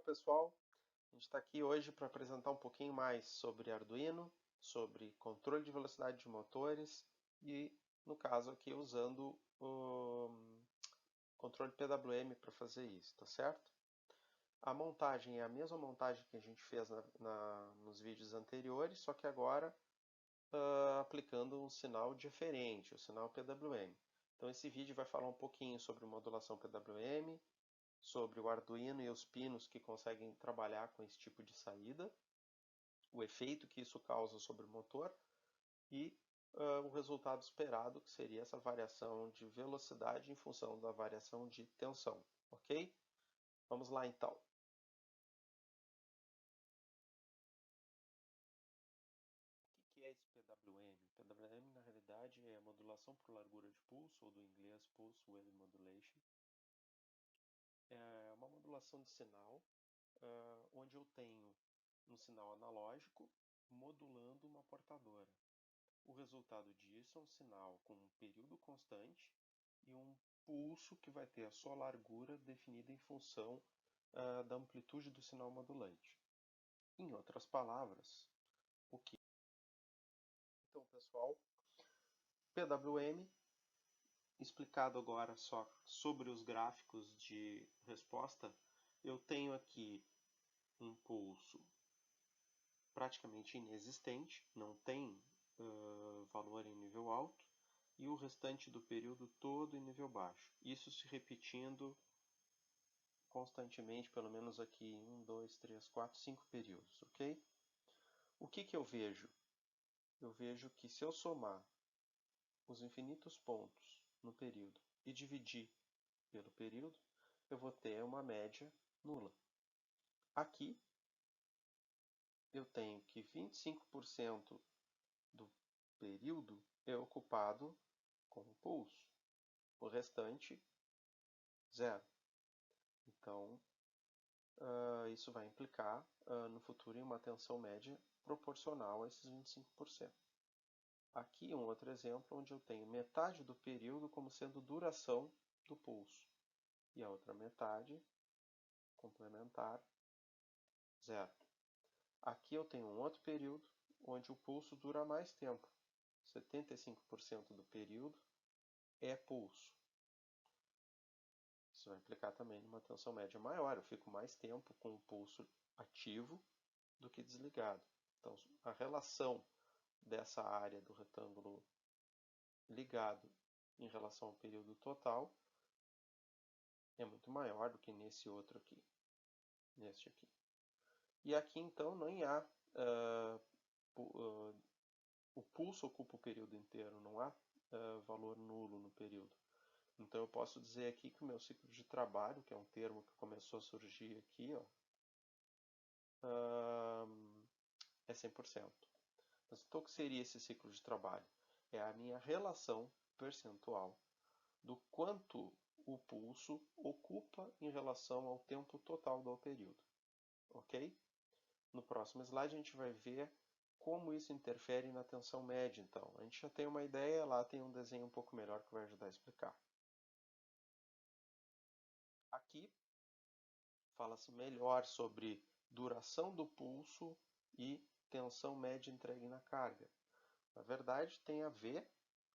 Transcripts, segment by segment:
pessoal, a gente está aqui hoje para apresentar um pouquinho mais sobre Arduino, sobre controle de velocidade de motores e, no caso aqui, usando o controle PWM para fazer isso, tá certo? A montagem é a mesma montagem que a gente fez nos vídeos anteriores, só que agora aplicando um sinal diferente, o sinal PWM. Então esse vídeo vai falar um pouquinho sobre modulação PWM, sobre o Arduino e os pinos que conseguem trabalhar com esse tipo de saída, o efeito que isso causa sobre o motor e o resultado esperado, que seria essa variação de velocidade em função da variação de tensão, ok? Vamos lá então. O que é esse PWM? PWM, na realidade, é a modulação por largura de pulso, ou do inglês Pulse Width Modulation. É uma modulação de sinal, onde eu tenho um sinal analógico modulando uma portadora. O resultado disso é um sinal com um período constante e um pulso que vai ter a sua largura definida em função da amplitude do sinal modulante. Em outras palavras, o que? Então, pessoal, PWM, explicado agora só sobre os gráficos de resposta, eu tenho aqui um pulso praticamente inexistente, não tem valor em nível alto, e o restante do período todo em nível baixo. Isso se repetindo constantemente, pelo menos aqui 1, 2, 3, 4, 5 períodos, ok? O que eu vejo? Eu vejo que se eu somar os infinitos pontos no período e dividir pelo período, eu vou ter uma média nula. Aqui eu tenho que 25% do período é ocupado com o pulso, o restante, zero. Então, isso vai implicar no futuro em uma tensão média proporcional a esses 25%. Aqui um outro exemplo onde eu tenho metade do período como sendo duração do pulso e a outra metade complementar, zero. Aqui eu tenho um outro período onde o pulso dura mais tempo. 75% do período é pulso. Isso vai implicar também numa tensão média maior. Eu fico mais tempo com o pulso ativo do que desligado. Então, a relação dessa área do retângulo ligado em relação ao período total é muito maior do que nesse outro aqui, neste aqui. E aqui então nem há o pulso ocupa o período inteiro, não há valor nulo no período. Então eu posso dizer aqui que o meu ciclo de trabalho, que é um termo que começou a surgir aqui, ó, é 100%. Mas então o que seria esse ciclo de trabalho? É a minha relação percentual do quanto o pulso ocupa em relação ao tempo total do período. Ok? No próximo slide a gente vai ver como isso interfere na tensão média, então. A gente já tem uma ideia, lá tem um desenho um pouco melhor que vai ajudar a explicar. Aqui fala-se melhor sobre duração do pulso e tensão média entregue na carga. Na verdade, tem a ver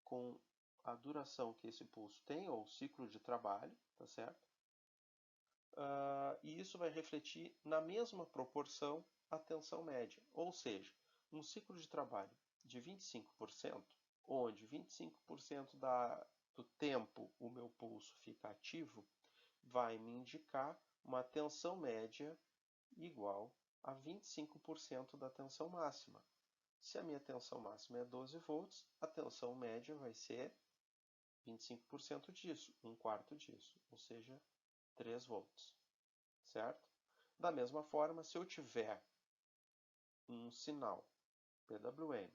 com a duração que esse pulso tem, ou ciclo de trabalho, tá certo? E isso vai refletir na mesma proporção a tensão média. Ou seja, um ciclo de trabalho de 25%, onde 25% do tempo o meu pulso fica ativo, vai me indicar uma tensão média igual a 25% da tensão máxima. Se a minha tensão máxima é 12 volts, a tensão média vai ser 25% disso, um quarto disso, ou seja, 3 volts, certo? Da mesma forma, se eu tiver um sinal PWM,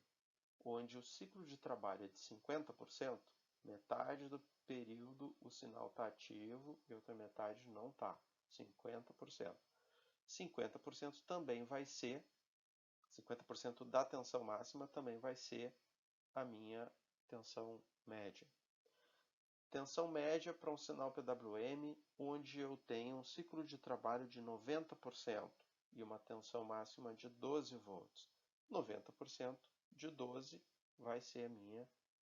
onde o ciclo de trabalho é de 50%, metade do período o sinal está ativo e outra metade não está, 50%. 50% também vai ser, 50% da tensão máxima também vai ser a minha tensão média. tensão média para um sinal PWM, onde eu tenho um ciclo de trabalho de 90% e uma tensão máxima de 12 volts. 90% de 12 vai ser a minha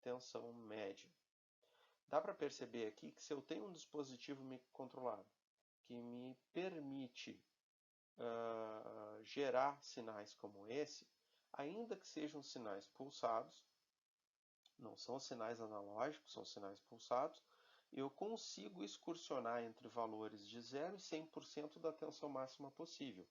tensão média. Dá para perceber aqui que se eu tenho um dispositivo microcontrolado que me permite gerar sinais como esse, ainda que sejam sinais pulsados, não são sinais analógicos, são sinais pulsados, eu consigo excursionar entre valores de 0 e 100% da tensão máxima possível.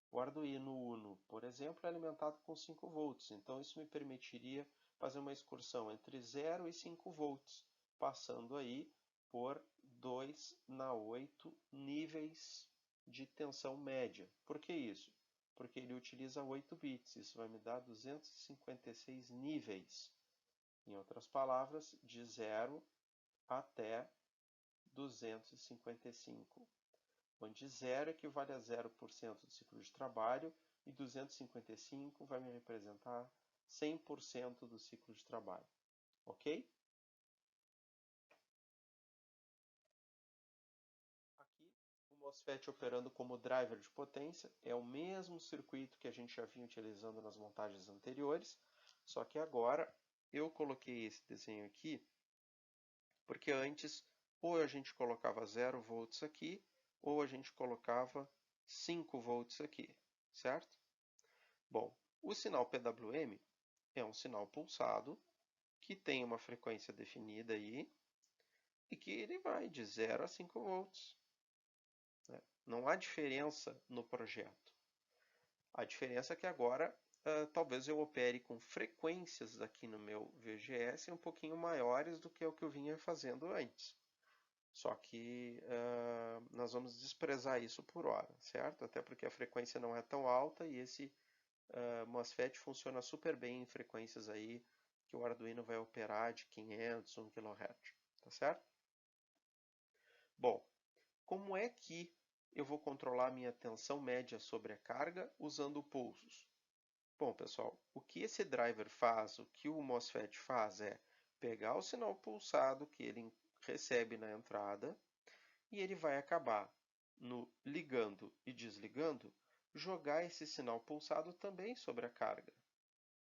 O Arduino Uno, por exemplo, é alimentado com 5 volts, então isso me permitiria fazer uma excursão entre 0 e 5 volts, passando aí por 2 na 8 níveis de tensão média. Por que isso? Porque ele utiliza 8 bits, isso vai me dar 256 níveis. Em outras palavras, de 0 até 255, onde 0 equivale a 0% do ciclo de trabalho e 255 vai me representar 100% do ciclo de trabalho. Ok? Aqui, o MOSFET operando como driver de potência é o mesmo circuito que a gente já vinha utilizando nas montagens anteriores, só que agora eu coloquei esse desenho aqui porque antes ou a gente colocava 0 volts aqui ou a gente colocava 5 volts aqui, certo? Bom, o sinal PWM é um sinal pulsado que tem uma frequência definida aí e que ele vai de 0 a 5 volts. Né? Não há diferença no projeto. A diferença é que agora talvez eu opere com frequências aqui no meu VGS um pouquinho maiores do que o que eu vinha fazendo antes. Só que nós vamos desprezar isso por hora, certo? Até porque a frequência não é tão alta e esse MOSFET funciona super bem em frequências aí que o Arduino vai operar de 500, 1 kHz, tá certo? Bom, como é que eu vou controlar a minha tensão média sobre a carga usando pulsos? Bom, pessoal, o que esse driver faz, o que o MOSFET faz é pegar o sinal pulsado que ele recebe na entrada e ele vai acabar no ligando e desligando, jogar esse sinal pulsado também sobre a carga.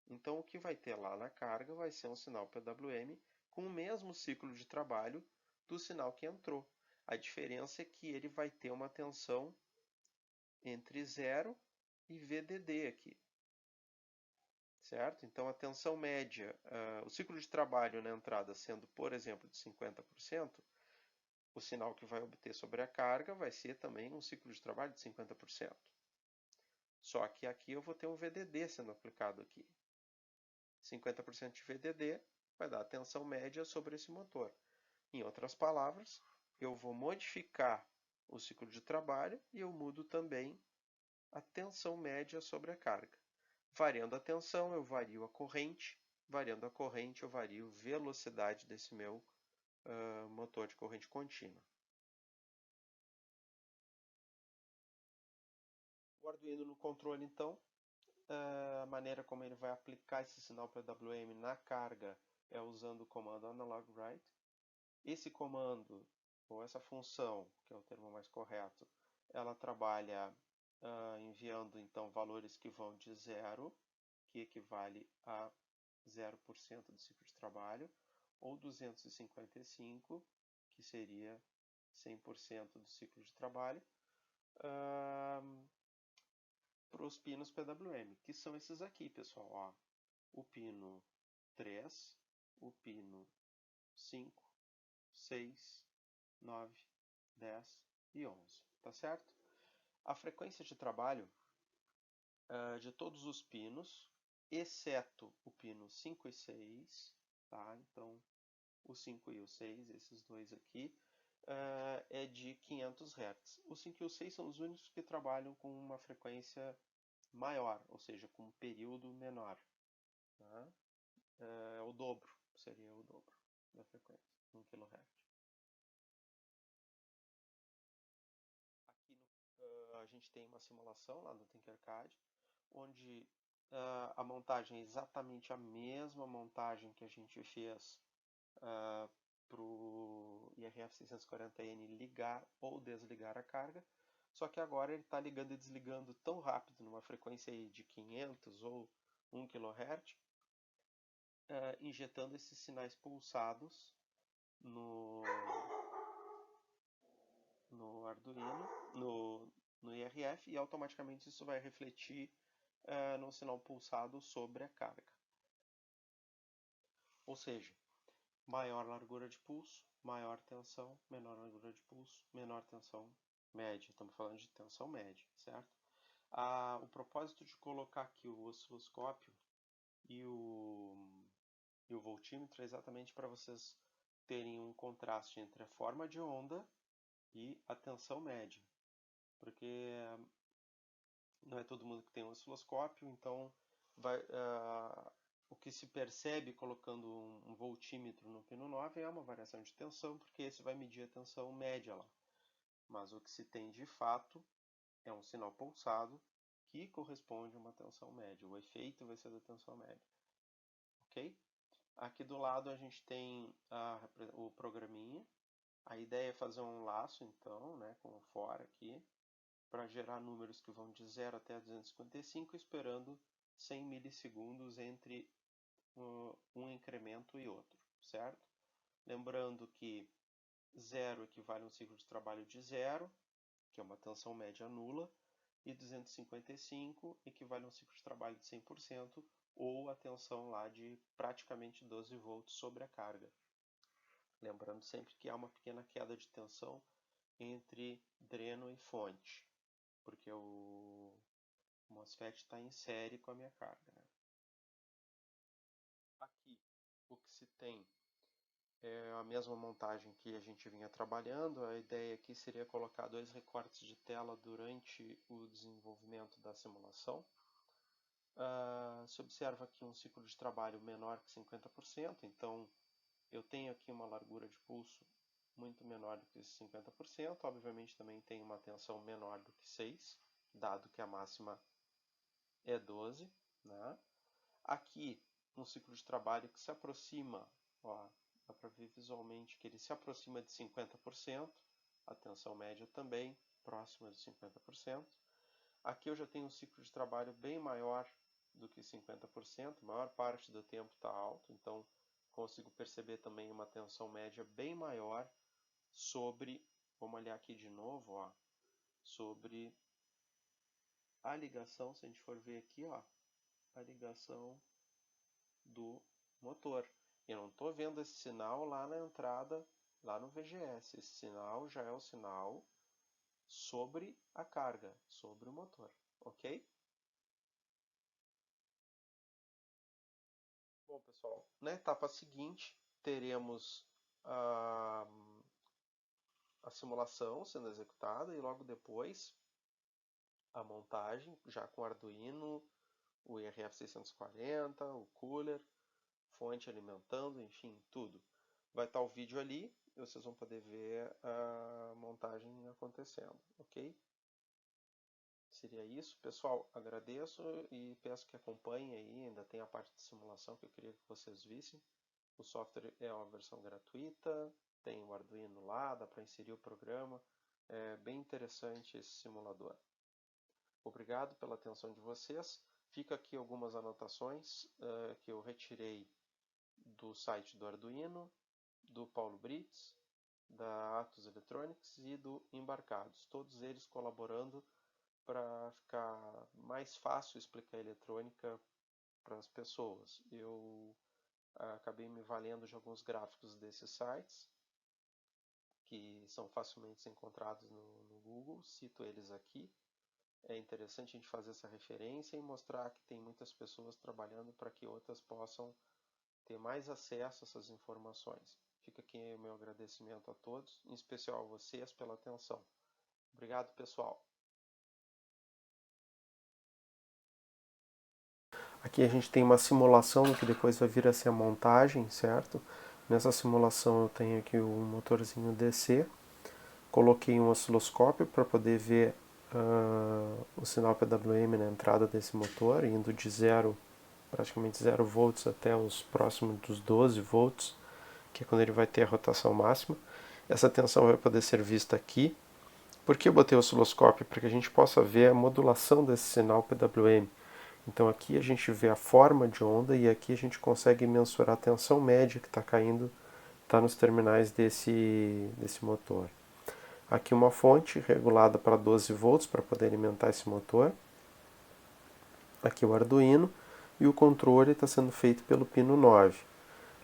Então, o que vai ter lá na carga vai ser um sinal PWM com o mesmo ciclo de trabalho do sinal que entrou. A diferença é que ele vai ter uma tensão entre 0 e VDD aqui. Certo? Então, a tensão média, o ciclo de trabalho na entrada sendo, por exemplo, de 50%, o sinal que vai obter sobre a carga vai ser também um ciclo de trabalho de 50%. Só que aqui eu vou ter um VDD sendo aplicado aqui. 50% de VDD vai dar a tensão média sobre esse motor. Em outras palavras, eu vou modificar o ciclo de trabalho e eu mudo também a tensão média sobre a carga. Variando a tensão, eu vario a corrente. Variando a corrente, eu vario a velocidade desse meu motor de corrente contínua. O Arduino no controle, então, a maneira como ele vai aplicar esse sinal PWM na carga é usando o comando analog write. Esse comando, ou essa função, que é o termo mais correto, ela trabalha enviando então valores que vão de 0, que equivale a 0% do ciclo de trabalho, ou 255, que seria 100% do ciclo de trabalho, para os pinos PWM, que são esses aqui, pessoal. Ó, o pino 3, o pino 5, 6, 9, 10 e 11, tá certo? A frequência de trabalho de todos os pinos, exceto o pino 5 e 6, tá? Então, o 5 e o 6, esses dois aqui, é de 500 Hz. O 5 e o 6 são os únicos que trabalham com uma frequência maior, ou seja, com um período menor. Tá? É o dobro, seria o dobro da frequência, 1 kHz. Aqui a gente tem uma simulação lá no Tinkercad, onde a montagem é exatamente a mesma montagem que a gente fez para o IRF 640N ligar ou desligar a carga, só que agora ele está ligando e desligando tão rápido, numa frequência aí de 500 ou 1 kHz, injetando esses sinais pulsados no Arduino, no IRF, e automaticamente isso vai refletir no sinal pulsado sobre a carga. Ou seja, maior largura de pulso, maior tensão, menor largura de pulso, menor tensão média. Estamos falando de tensão média, certo? O propósito de colocar aqui o osciloscópio e o voltímetro é exatamente para vocês terem um contraste entre a forma de onda e a tensão média. Porque não é todo mundo que tem um osciloscópio, então o que se percebe colocando um voltímetro no pino 9 é uma variação de tensão, porque esse vai medir a tensão média lá. Mas o que se tem de fato é um sinal pulsado que corresponde a uma tensão média. O efeito vai ser da tensão média. Ok? Aqui do lado a gente tem o programinha. A ideia é fazer um laço, então, né, com o for aqui, para gerar números que vão de 0 até 255, esperando 100 milissegundos entre um incremento e outro, certo? Lembrando que 0 equivale a um ciclo de trabalho de 0, que é uma tensão média nula, e 255 equivale a um ciclo de trabalho de 100%, ou a tensão lá de praticamente 12 volts sobre a carga. Lembrando sempre que há uma pequena queda de tensão entre dreno e fonte, porque o MOSFET está em série com a minha carga. Né? Aqui, o que se tem é a mesma montagem que a gente vinha trabalhando. A ideia aqui seria colocar 2 recortes de tela durante o desenvolvimento da simulação. Se observa aqui um ciclo de trabalho menor que 50%, então eu tenho aqui uma largura de pulso muito menor do que 50%, obviamente também tem uma tensão menor do que 6, dado que a máxima é 12. Né? Aqui, um ciclo de trabalho que se aproxima, dá para ver visualmente que ele se aproxima de 50%, a tensão média também próxima de 50%. Aqui eu já tenho um ciclo de trabalho bem maior do que 50%, a maior parte do tempo está alto, então consigo perceber também uma tensão média bem maior sobre, vamos olhar aqui de novo, sobre a ligação, se a gente for ver aqui, a ligação do motor. Eu não estou vendo esse sinal lá na entrada, lá no VGS. Esse sinal já é o sinal sobre a carga, sobre o motor, ok? Bom, pessoal, na etapa seguinte, teremos a simulação sendo executada e logo depois a montagem, já com o Arduino, o IRF 640, o cooler, fonte alimentando, enfim, tudo. Vai estar o vídeo ali e vocês vão poder ver a montagem acontecendo, ok? Seria isso. Pessoal, agradeço e peço que acompanhem aí, ainda tem a parte de simulação que eu queria que vocês vissem. O software é uma versão gratuita, tem o Arduino lá, dá para inserir o programa. É bem interessante esse simulador. Obrigado pela atenção de vocês. Fica aqui algumas anotações que eu retirei do site do Arduino, do Paulo Brits, da Atos Electronics e do Embarcados. Todos eles colaborando para ficar mais fácil explicar eletrônica para as pessoas. Eu acabei me valendo de alguns gráficos desses sites, que são facilmente encontrados no Google, cito eles aqui. É interessante a gente fazer essa referência e mostrar que tem muitas pessoas trabalhando para que outras possam ter mais acesso a essas informações. Fica aqui o meu agradecimento a todos, em especial a vocês pela atenção. Obrigado, pessoal. Aqui a gente tem uma simulação do que depois vai vir a ser a montagem, certo? Nessa simulação eu tenho aqui o motorzinho DC, coloquei um osciloscópio para poder ver o sinal PWM na entrada desse motor, indo de praticamente 0 volts até os próximos dos 12 volts, que é quando ele vai ter a rotação máxima. Essa tensão vai poder ser vista aqui. Por que eu botei o osciloscópio? Para que a gente possa ver a modulação desse sinal PWM. Então aqui a gente vê a forma de onda e aqui a gente consegue mensurar a tensão média que está caindo, está nos terminais desse motor. Aqui uma fonte regulada para 12 volts para poder alimentar esse motor. Aqui o Arduino e o controle está sendo feito pelo pino 9.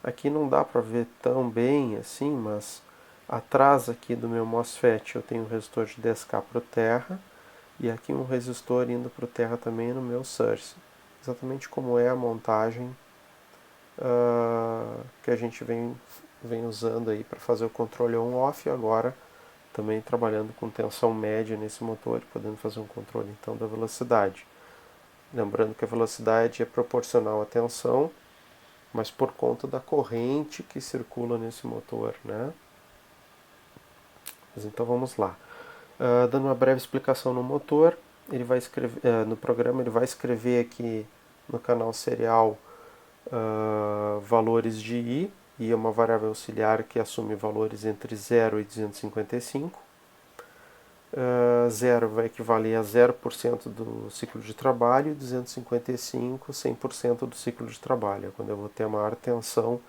Aqui não dá para ver tão bem assim, mas atrás aqui do meu MOSFET eu tenho um resistor de 10K para o terra e aqui um resistor indo para o terra também no meu source. Exatamente como é a montagem que a gente vem usando aí para fazer o controle on-off e agora também trabalhando com tensão média nesse motor e podendo fazer um controle então da velocidade. Lembrando que a velocidade é proporcional à tensão, mas por conta da corrente que circula nesse motor, né? Mas então vamos lá. Dando uma breve explicação no motor, ele vai escrever, no programa ele vai escrever aqui no canal serial valores de I é uma variável auxiliar que assume valores entre 0 e 255. 0 vai equivaler a 0% do ciclo de trabalho e 255, 100% do ciclo de trabalho, é quando eu vou ter a maior tensão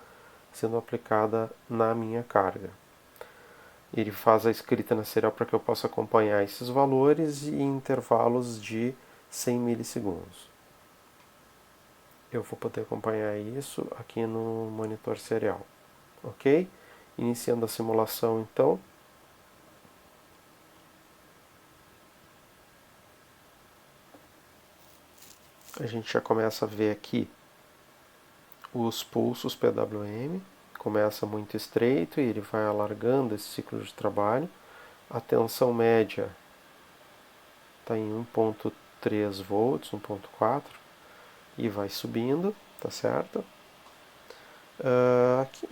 sendo aplicada na minha carga. Ele faz a escrita na serial para que eu possa acompanhar esses valores e em intervalos de 100 milissegundos. Eu vou poder acompanhar isso aqui no monitor serial, ok? Iniciando a simulação então. A gente já começa a ver aqui os pulsos PWM, começa muito estreito e ele vai alargando esse ciclo de trabalho. A tensão média está em 1.3 volts, 1.4 e vai subindo, tá certo?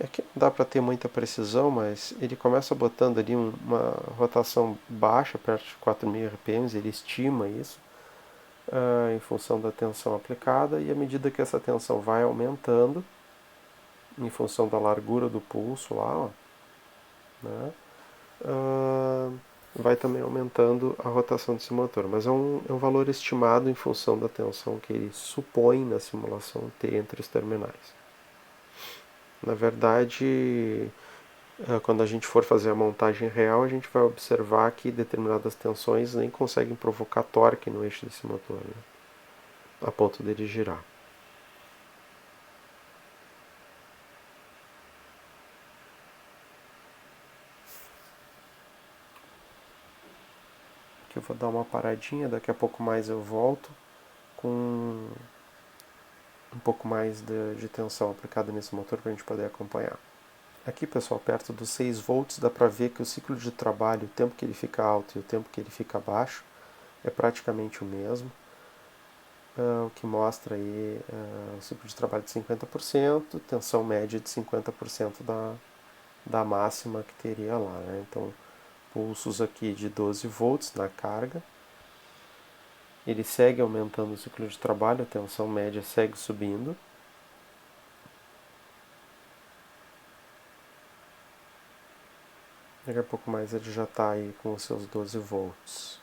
Aqui não dá para ter muita precisão, mas ele começa botando ali uma rotação baixa, perto de 4.000 RPM, ele estima isso em função da tensão aplicada, e à medida que essa tensão vai aumentando, em função da largura do pulso lá, ó, né, vai também aumentando a rotação desse motor. Mas é um valor estimado em função da tensão que ele supõe na simulação ter entre os terminais. Na verdade, quando a gente for fazer a montagem real, a gente vai observar que determinadas tensões nem conseguem provocar torque no eixo desse motor, né, a ponto dele girar. Aqui eu vou dar uma paradinha, daqui a pouco mais eu volto com um pouco mais de tensão aplicada nesse motor para a gente poder acompanhar. Aqui, pessoal, perto dos 6 volts, dá para ver que o ciclo de trabalho, o tempo que ele fica alto e o tempo que ele fica baixo, é praticamente o mesmo. O que mostra aí o ciclo de trabalho de 50%, tensão média de 50% da máxima que teria lá, né? Então, pulsos aqui de 12 volts na carga. Ele segue aumentando o ciclo de trabalho, a tensão média segue subindo. Daqui a pouco mais ele já está aí com os seus 12 volts.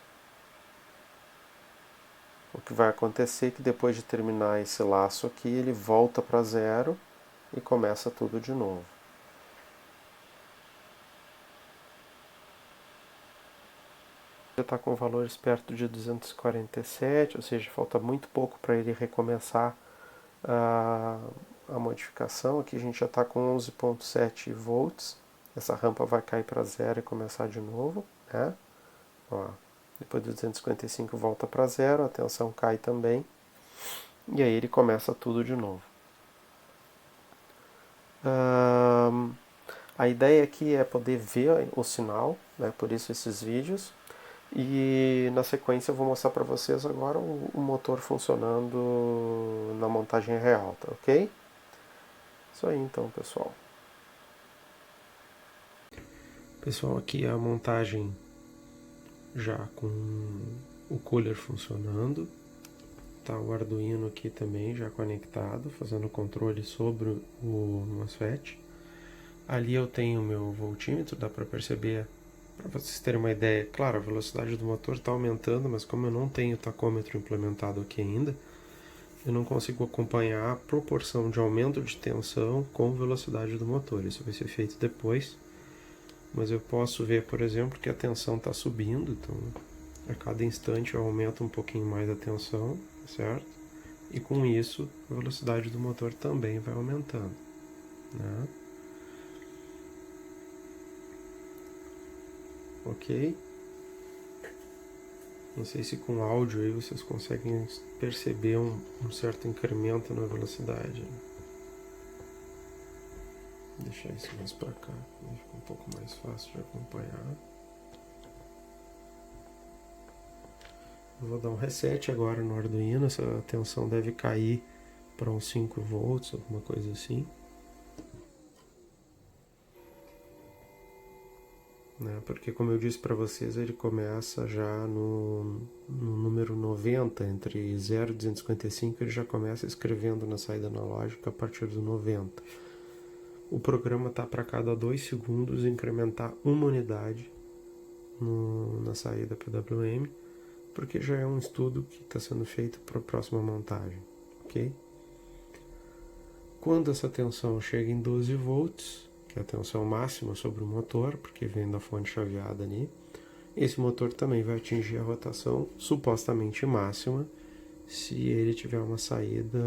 O que vai acontecer é que depois de terminar esse laço aqui, ele volta para zero e começa tudo de novo. Já está com valores perto de 247, ou seja, falta muito pouco para ele recomeçar a modificação. Aqui a gente já está com 11.7 volts. Essa rampa vai cair para zero e começar de novo, né? Ó, depois do 255 volta para zero, a tensão cai também. E aí ele começa tudo de novo. A ideia aqui é poder ver o sinal, né? Por isso esses vídeos. E na sequência eu vou mostrar para vocês agora o motor funcionando na montagem real, tá ok? Isso aí então, pessoal. Pessoal, aqui a montagem já com o cooler funcionando. Tá o Arduino aqui também já conectado, fazendo controle sobre o MOSFET. Ali eu tenho o meu voltímetro, dá para perceber, para vocês terem uma ideia. Claro, a velocidade do motor está aumentando, mas como eu não tenho tacômetro implementado aqui ainda, eu não consigo acompanhar a proporção de aumento de tensão com velocidade do motor. Isso vai ser feito depois, mas eu posso ver, por exemplo, que a tensão está subindo, então a cada instante eu aumento um pouquinho mais a tensão, certo? E com isso a velocidade do motor também vai aumentando, né? Ok? Não sei se com áudio aí vocês conseguem perceber um certo incremento na velocidade. Vou deixar isso mais para cá, fica um pouco mais fácil de acompanhar. Eu vou dar um reset agora no Arduino, essa tensão deve cair para uns 5 volts, alguma coisa assim. Né? Porque, como eu disse para vocês, ele começa já no número 90, entre 0 e 255, ele já começa escrevendo na saída analógica a partir do 90. O programa está para cada 2 segundos incrementar uma unidade na saída PWM, porque já é um estudo que está sendo feito para a próxima montagem, ok? Quando essa tensão chega em 12 volts, que é a tensão máxima sobre o motor, porque vem da fonte chaveada ali, esse motor também vai atingir a rotação supostamente máxima se ele tiver uma saída,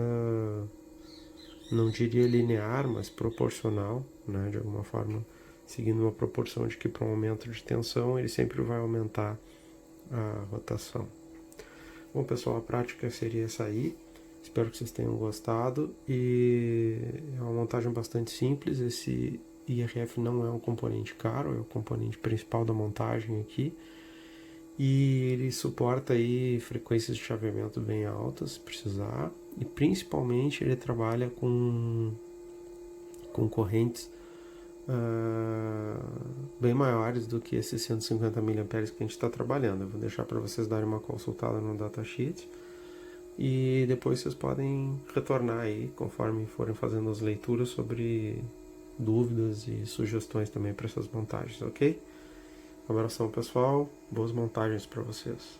não diria linear, mas proporcional, né, de alguma forma, seguindo uma proporção de que para um aumento de tensão ele sempre vai aumentar a rotação. Bom, pessoal, a prática seria essa aí. Espero que vocês tenham gostado. E é uma montagem bastante simples. Esse IRF não é um componente caro, é o componente principal da montagem aqui. E ele suporta aí frequências de chaveamento bem altas, se precisar. E principalmente ele trabalha com correntes bem maiores do que esses 150 mA que a gente está trabalhando. Eu vou deixar para vocês darem uma consultada no datasheet e depois vocês podem retornar aí conforme forem fazendo as leituras sobre dúvidas e sugestões também para essas montagens, ok? Um abração, pessoal, boas montagens para vocês.